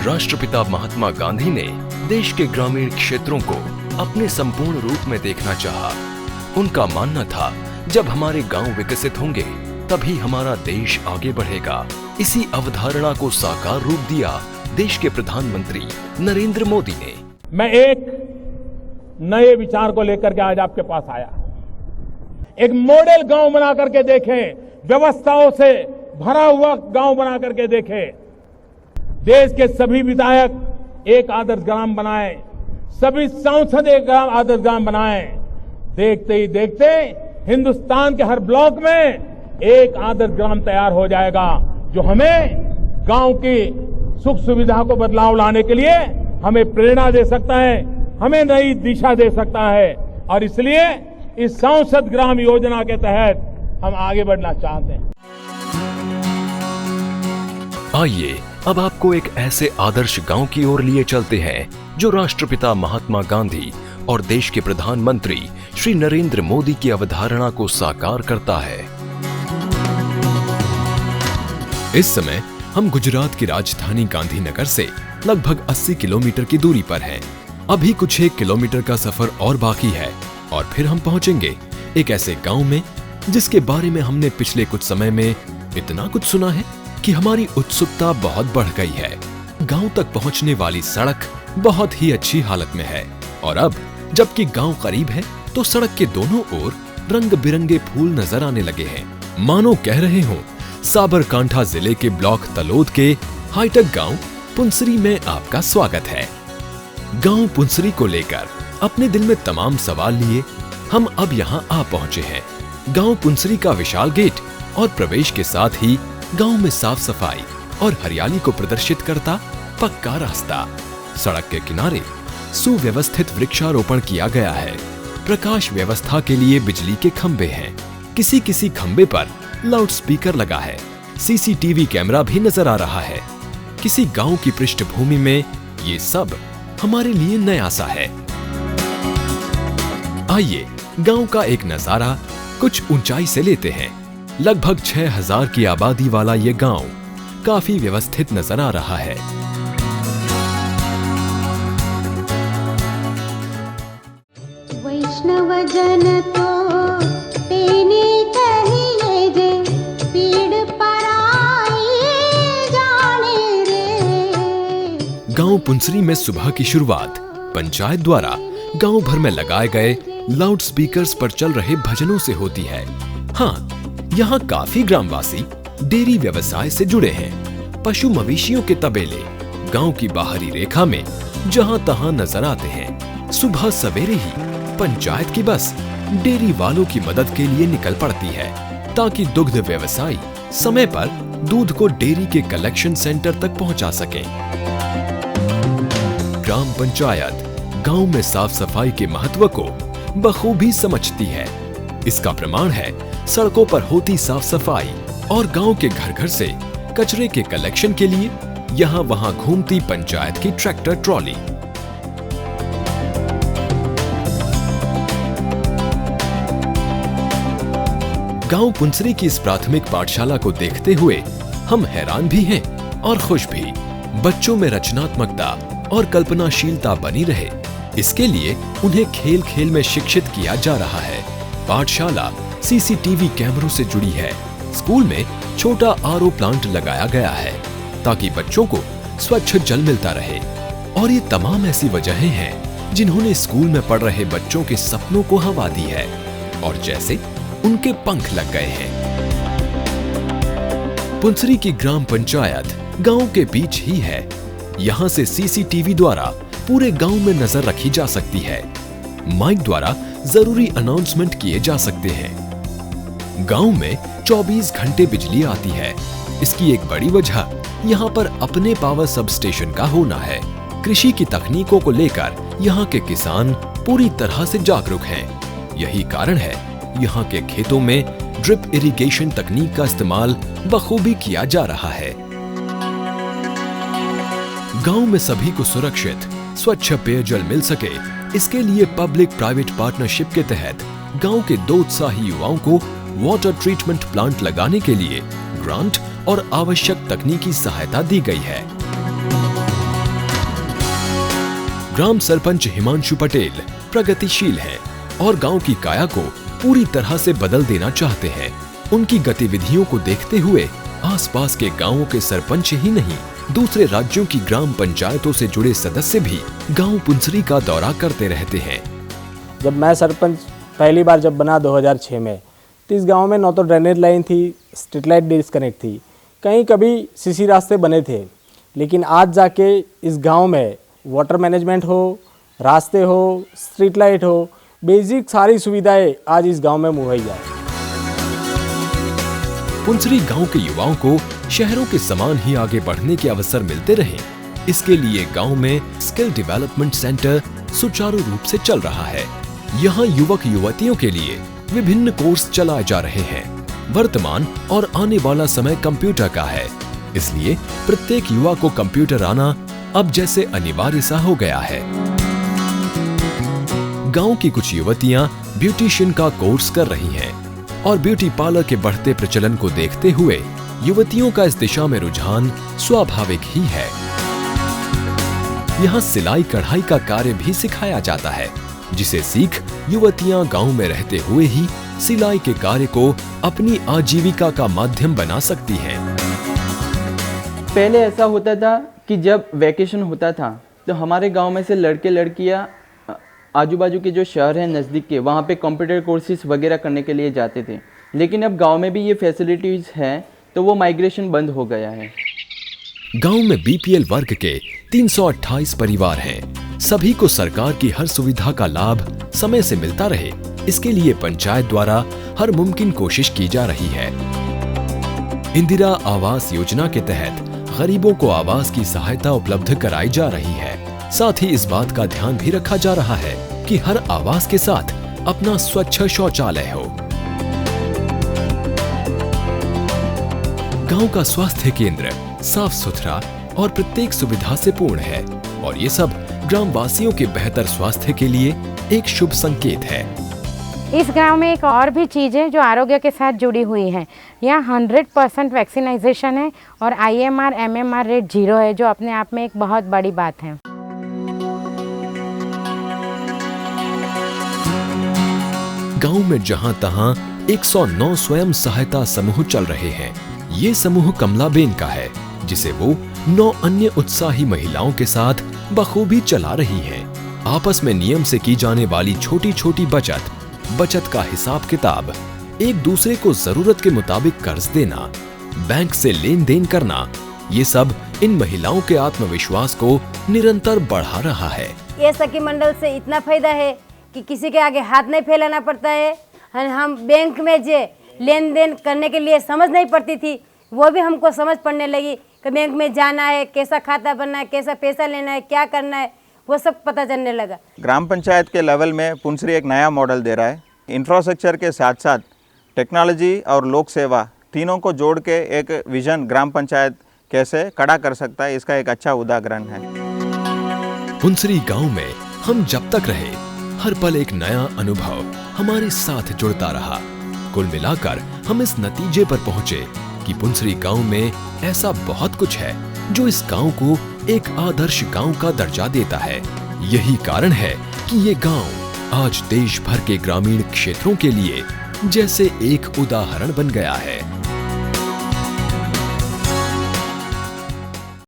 राष्ट्रपिता महात्मा गांधी ने देश के ग्रामीण क्षेत्रों को अपने संपूर्ण रूप में देखना चाहा। उनका मानना था, जब हमारे गांव विकसित होंगे तभी हमारा देश आगे बढ़ेगा। इसी अवधारणा को साकार रूप दिया देश के प्रधानमंत्री नरेंद्र मोदी ने। मैं एक नए विचार को लेकर के आज आपके पास आया। एक मॉडल गांव बना करके देखें, व्यवस्थाओं से भरा हुआ गांव बना करके देखें। देश के सभी विधायक एक आदर्श ग्राम बनाएं, सभी सांसद एक आदर्श ग्राम बनाएं। देखते ही देखते हिंदुस्तान के हर ब्लॉक में एक आदर्श ग्राम तैयार हो जाएगा, जो हमें गांव की सुख सुविधा को बदलाव लाने के लिए हमें प्रेरणा दे सकता है, हमें नई दिशा दे सकता है। और इसलिए इस सांसद ग्राम योजना के तहत हम आगे बढ़ना चाहते हैं। आइए अब आपको एक ऐसे आदर्श गांव की ओर लिए चलते हैं जो राष्ट्रपिता महात्मा गांधी और देश के प्रधानमंत्री श्री नरेंद्र मोदी की अवधारणा को साकार करता है। इस समय हम गुजरात की राजधानी गांधीनगर से लगभग 80 किलोमीटर की दूरी पर हैं। अभी कुछ 1 किलोमीटर का सफर और बाकी है और फिर हम पहुंचेंगे एक ऐसे गांव में जिसके बारे में हमने पिछले कुछ समय में इतना कुछ सुना है कि हमारी उत्सुकता बहुत बढ़ गई है। गांव तक पहुंचने वाली सड़क बहुत ही अच्छी हालत में है और अब जबकि गांव करीब है तो सड़क के दोनों ओर रंग बिरंगे फूल नजर आने लगे हैं। मानो कह रहे हो साबरकांठा जिले के ब्लॉक तलोद के हाईटेक गांव पुंसरी में आपका स्वागत है। गांव पुंसरी को लेकर अपने दिल में तमाम सवाल लिए हम अब यहां आ पहुंचे हैं। गांव पुंसरी का विशाल गेट और प्रवेश के साथ ही गांव में साफ सफाई और हरियाली को प्रदर्शित करता पक्का रास्ता। सड़क के किनारे सुव्यवस्थित वृक्षारोपण किया गया है। प्रकाश व्यवस्था के लिए बिजली के खंभे हैं। किसी किसी खंभे पर लाउड स्पीकर लगा है। सीसीटीवी कैमरा भी नजर आ रहा है। किसी गांव की पृष्ठभूमि में ये सब हमारे लिए नया सा है। आइए गांव का एक नजारा कुछ ऊंचाई से लेते हैं। लगभग 6000 की आबादी वाला ये गांव काफी व्यवस्थित नजर आ रहा है। वैष्णव जन तो तेने कहिए जे, पीड़ पराई जाने रे। गांव पुंसरी में सुबह की शुरुआत पंचायत द्वारा गांव भर में लगाए गए लाउड स्पीकर्स पर चल रहे भजनों से होती है। हाँ, यहाँ काफी ग्रामवासी डेयरी व्यवसाय से जुड़े हैं। पशु मवेशियों के तबेले गांव की बाहरी रेखा में जहाँ तहाँ नजर आते हैं। सुबह सवेरे ही पंचायत की बस डेयरी वालों की मदद के लिए निकल पड़ती है ताकि दुग्ध व्यवसायी समय पर दूध को डेयरी के कलेक्शन सेंटर तक पहुंचा सकें। ग्राम पंचायत गांव में साफ सफाई के महत्व को बखूबी समझती है। इसका प्रमाण है सड़कों पर होती साफ सफाई और गांव के घर घर से कचरे के कलेक्शन के लिए यहाँ वहाँ घूमती पंचायत की ट्रैक्टर ट्रॉली। गांव पुंसरी की इस प्राथमिक पाठशाला को देखते हुए हम हैरान भी हैं और खुश भी। बच्चों में रचनात्मकता और कल्पनाशीलता बनी रहे, इसके लिए उन्हें खेल खेल में शिक्षित किया जा रहा है। पाठशाला सीसीटीवी कैमरों से जुड़ी है। स्कूल में छोटा आरओ प्लांट लगाया गया है ताकि बच्चों को स्वच्छ जल मिलता रहे। और ये तमाम ऐसी वजहें हैं जिन्होंने स्कूल में पढ़ रहे बच्चों के सपनों को हवा दी है और जैसे उनके पंख लग गए हैं। पुंसरी की ग्राम पंचायत गांव के बीच ही है। यहाँ से सीसीटीवी द्वारा पूरे गांव में नजर रखी जा सकती है। माइक द्वारा जरूरी अनाउंसमेंट किए जा सकते हैं। गांव में 24 घंटे बिजली आती है। इसकी एक बड़ी वजह यहाँ पर अपने पावर सब स्टेशन का होना है। कृषि की तकनीकों को लेकर यहाँ के किसान पूरी तरह से जागरूक हैं। यही कारण है यहाँ के खेतों में ड्रिप इरिगेशन तकनीक का इस्तेमाल बखूबी किया जा रहा है। गांव में सभी को सुरक्षित स्वच्छ पेयजल मिल सके, इसके लिए पब्लिक प्राइवेट पार्टनरशिप के तहत गांव के 2 उत्साही युवाओं को वाटर ट्रीटमेंट प्लांट लगाने के लिए ग्रांट और आवश्यक तकनीकी सहायता दी गई है। ग्राम सरपंच हिमांशु पटेल प्रगतिशील हैं और गांव की काया को पूरी तरह से बदल देना चाहते हैं। उनकी गतिविधियों को देखते हुए आसपास के गांवों के सरपंच ही नहीं, दूसरे राज्यों की ग्राम पंचायतों से जुड़े सदस्य भी गांव पुंसरी का दौरा करते रहते हैं। जब मैं सरपंच पहली बार जब बना 2006 में, तो इस गांव में न तो ड्रेनेज लाइन थी, स्ट्रीट लाइट डिस्कनेक्ट थी, कहीं कभी सीसी रास्ते बने थे। लेकिन आज जाके इस गांव में वाटर मैनेजमेंट हो, रास्ते हो, स्ट्रीट लाइट हो, बेसिक सारी सुविधाएं आज इस गांव में मुहैया है। पुंसरी गांव के युवाओं को शहरों के समान ही आगे बढ़ने के अवसर मिलते रहें, इसके लिए गांव में स्किल डेवलपमेंट सेंटर सुचारू रूप से चल रहा है। यहाँ युवक युवतियों के लिए विभिन्न कोर्स चलाए जा रहे हैं। वर्तमान और आने वाला समय कंप्यूटर का है, इसलिए प्रत्येक युवा को कंप्यूटर आना अब जैसे अनिवार्य सा हो गया है। गांव की कुछ युवतियां ब्यूटिशियन का कोर्स कर रही हैं और ब्यूटी पार्लर के बढ़ते प्रचलन को देखते हुए युवतियों का इस दिशा में रुझान स्वाभाविक ही है। यहाँ सिलाई कढ़ाई का कार्य भी सिखाया जाता है, जिसे सीख युवतियां गांव में रहते हुए ही सिलाई के कार्य को अपनी आजीविका का माध्यम बना सकती हैं। पहले ऐसा होता था कि जब वैकेशन होता था तो हमारे गांव में से लड़के लड़कियां आजू बाजू के जो शहर हैं नज़दीक के, वहाँ पे कंप्यूटर कोर्सेज वगैरह करने के लिए जाते थे। लेकिन अब गांव में भी ये फैसिलिटीज़ हैं तो वो माइग्रेशन बंद हो गया है। गांव में बीपीएल वर्ग के 328 परिवार हैं। सभी को सरकार की हर सुविधा का लाभ समय से मिलता रहे, इसके लिए पंचायत द्वारा हर मुमकिन कोशिश की जा रही है। इंदिरा आवास योजना के तहत गरीबों को आवास की सहायता उपलब्ध कराई जा रही है। साथ ही इस बात का ध्यान भी रखा जा रहा है कि हर आवास के साथ अपना स्वच्छ शौचालय हो। गांव का स्वास्थ्य केंद्र साफ सुथरा और प्रत्येक सुविधा से पूर्ण है और ये सब ग्रामवासियों के बेहतर स्वास्थ्य के लिए एक शुभ संकेत है। इस गांव में एक और भी चीज़ है जो आरोग्य के साथ जुड़ी हुई है। यहाँ 100% वैक्सीनाइजेशन है और IMR MMR रेट 0 है, जो अपने आप में एक बहुत बड़ी बात है। गांव में जहां तहां 109 स्वयं सहायता समूह चल रहे हैं। ये समूह कमलाबेन का है, जिसे वो 9 अन्य उत्साही महिलाओं के साथ बखूबी चला रही हैं। आपस में नियम से की जाने वाली छोटी छोटी बचत का हिसाब किताब, एक दूसरे को जरूरत के मुताबिक कर्ज देना, बैंक से लेन देन करना, ये सब इन महिलाओं के आत्मविश्वास को निरंतर बढ़ा रहा है। ये सखी मंडल से इतना फायदा है कि किसी के आगे हाथ नहीं फैलाना पड़ता है। हम बैंक में जो लेन देन करने के लिए समझ नहीं पड़ती थी, वो भी हमको समझ पड़ने लगी कि बैंक में जाना है, कैसा खाता बनना है, कैसा पैसा लेना है, क्या करना है, वो सब पता चलने लगा। ग्राम पंचायत के लेवल में पुंसरी एक नया मॉडल दे रहा है। इंफ्रास्ट्रक्चर के साथ साथ टेक्नोलॉजी और लोक सेवा तीनों को जोड़ के एक विजन ग्राम पंचायत कैसे खड़ा कर सकता है, इसका एक अच्छा उदाहरण है। पुंसरी गांव में हम जब तक रहे, हर पल एक नया अनुभव हमारे साथ जुड़ता रहा। कुल मिलाकर हम इस नतीजे पर पहुंचे कि पुंसरी गांव में ऐसा बहुत कुछ है जो इस गांव को एक आदर्श गांव का दर्जा देता है। यही कारण है कि ये गांव आज देश भर के ग्रामीण क्षेत्रों के लिए जैसे एक उदाहरण बन गया है।